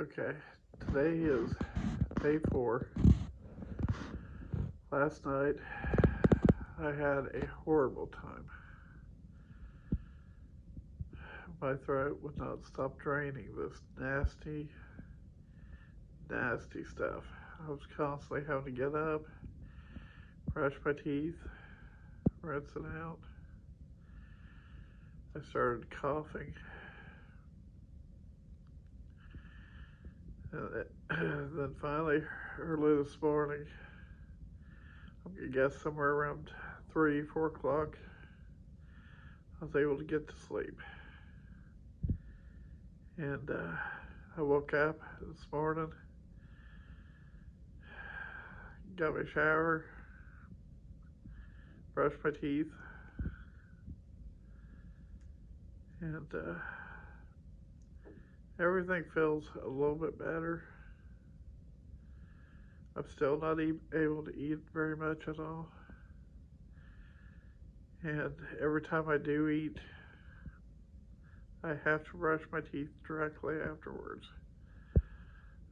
Okay, today is day 4. Last night I had a horrible time. My throat would not stop draining this nasty stuff. I was constantly having to get up, brush my teeth, rinse it out. I started coughing. And then finally, early this morning, I'm going to guess somewhere around 3, 4 o'clock, I was able to get to sleep. And I woke up this morning, got my shower, brushed my teeth, and everything feels a little bit better. I'm still not able to eat very much at all. And every time I do eat, I have to brush my teeth directly afterwards.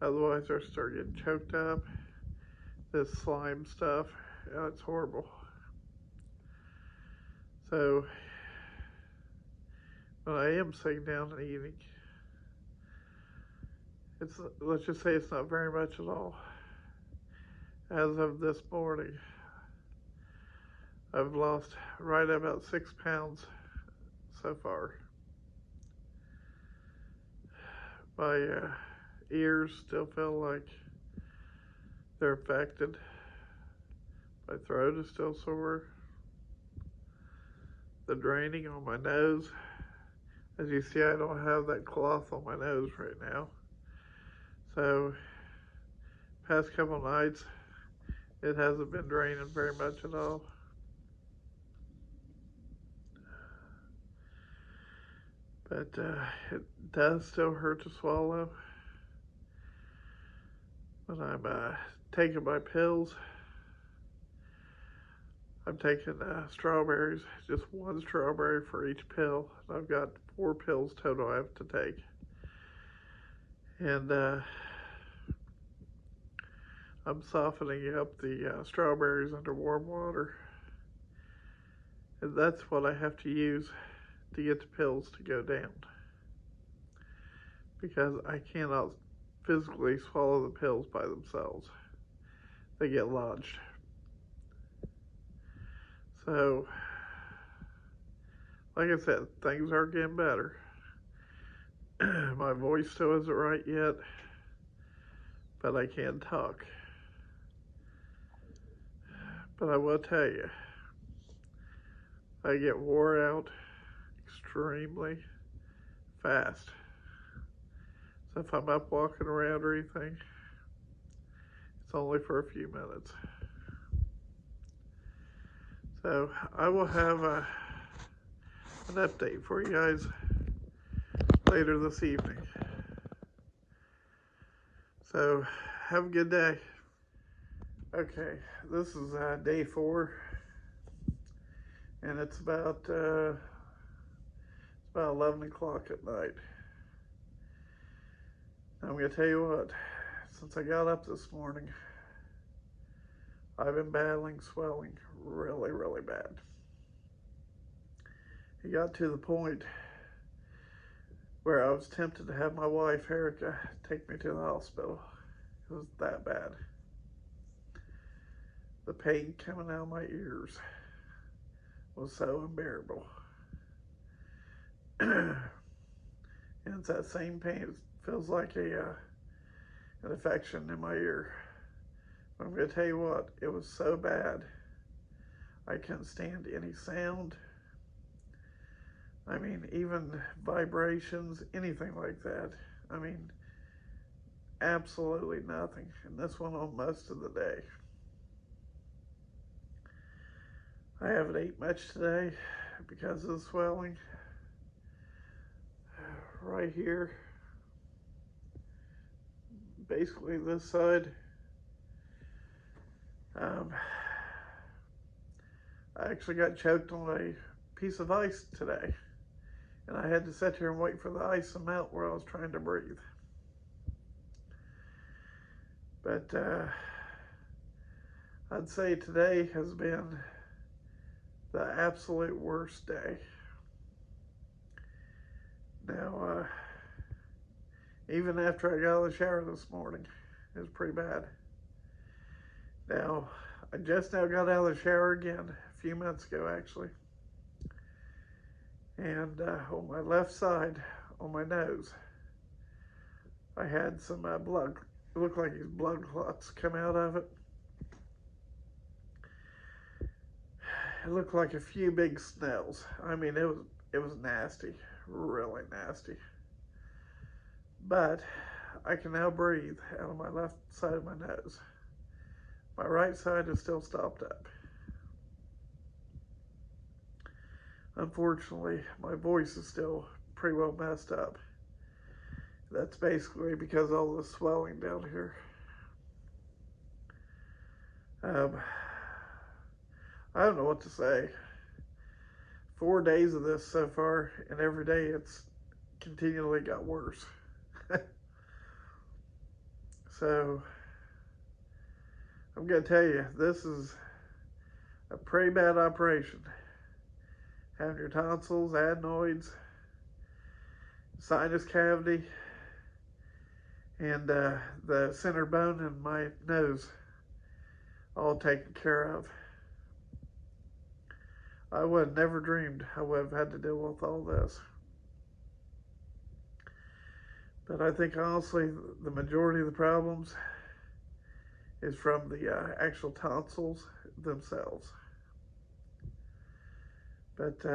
Otherwise, I start getting choked up. This slime stuff, it's horrible. So, when I am sitting down and eating, let's just say it's not very much at all. As of this morning, I've lost right about 6 pounds so far. My ears still feel like they're affected. My throat is still sore. The draining on my nose. As you see, I don't have that cloth on my nose right now. So, past couple nights, it hasn't been draining very much at all. But it does still hurt to swallow. When I'm taking my pills, I'm taking strawberries, just 1 strawberry for each pill. I've got 4 pills total I have to take. And I'm softening up the strawberries under warm water. And that's what I have to use to get the pills to go down. Because I cannot physically swallow the pills by themselves. They get lodged. So, like I said, things are getting better. My voice still isn't right yet, but I can talk. But I will tell you, I get wore out extremely fast. So if I'm up walking around or anything, it's only for a few minutes. So I will have an update for you guys later this evening. So have a good day. Okay, this is day 4, and it's about 11 o'clock at night. I'm going to tell you what, since I got up this morning, I've been battling swelling really, really bad. It got to the point where I was tempted to have my wife, Erica, take me to the hospital. It was that bad. The pain coming out of my ears was so unbearable. And it's that same pain. It feels like an infection in my ear. But I'm going to tell you what, it was so bad, I couldn't stand any sound. I mean, even vibrations, anything like that. I mean, absolutely nothing. And this went on most of the day. I haven't ate much today because of the swelling. Right here, basically this side, I actually got choked on a piece of ice today, and I had to sit here and wait for the ice to melt where I was trying to breathe. But I'd say today has been the absolute worst day. Now, even after I got out of the shower this morning, it was pretty bad. Now, I just now got out of the shower again, a few minutes ago actually. And on my left side, on my nose, I had some blood. It looked like these blood clots come out of it. It looked like a few big snails. I mean, it was nasty, really nasty. But I can now breathe out of my left side of my nose. My right side is still stopped up. Unfortunately, my voice is still pretty well messed up. That's basically because of all the swelling down here. I don't know what to say. 4 days of this so far, and every day it's continually got worse. So, I'm going to tell you, this is a pretty bad operation. Having your tonsils, adenoids, sinus cavity, and the center bone in my nose all taken care of. I would have never dreamed I would have had to deal with all this. But I think honestly the majority of the problems is from the actual tonsils themselves. But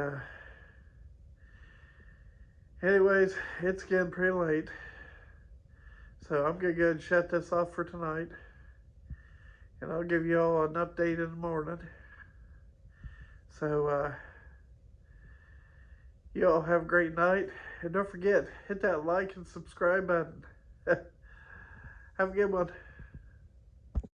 anyways, it's getting pretty late. So I'm going to go ahead and shut this off for tonight. And I'll give you all an update in the morning. So you all have a great night. And don't forget, hit that like and subscribe button. Have a good one.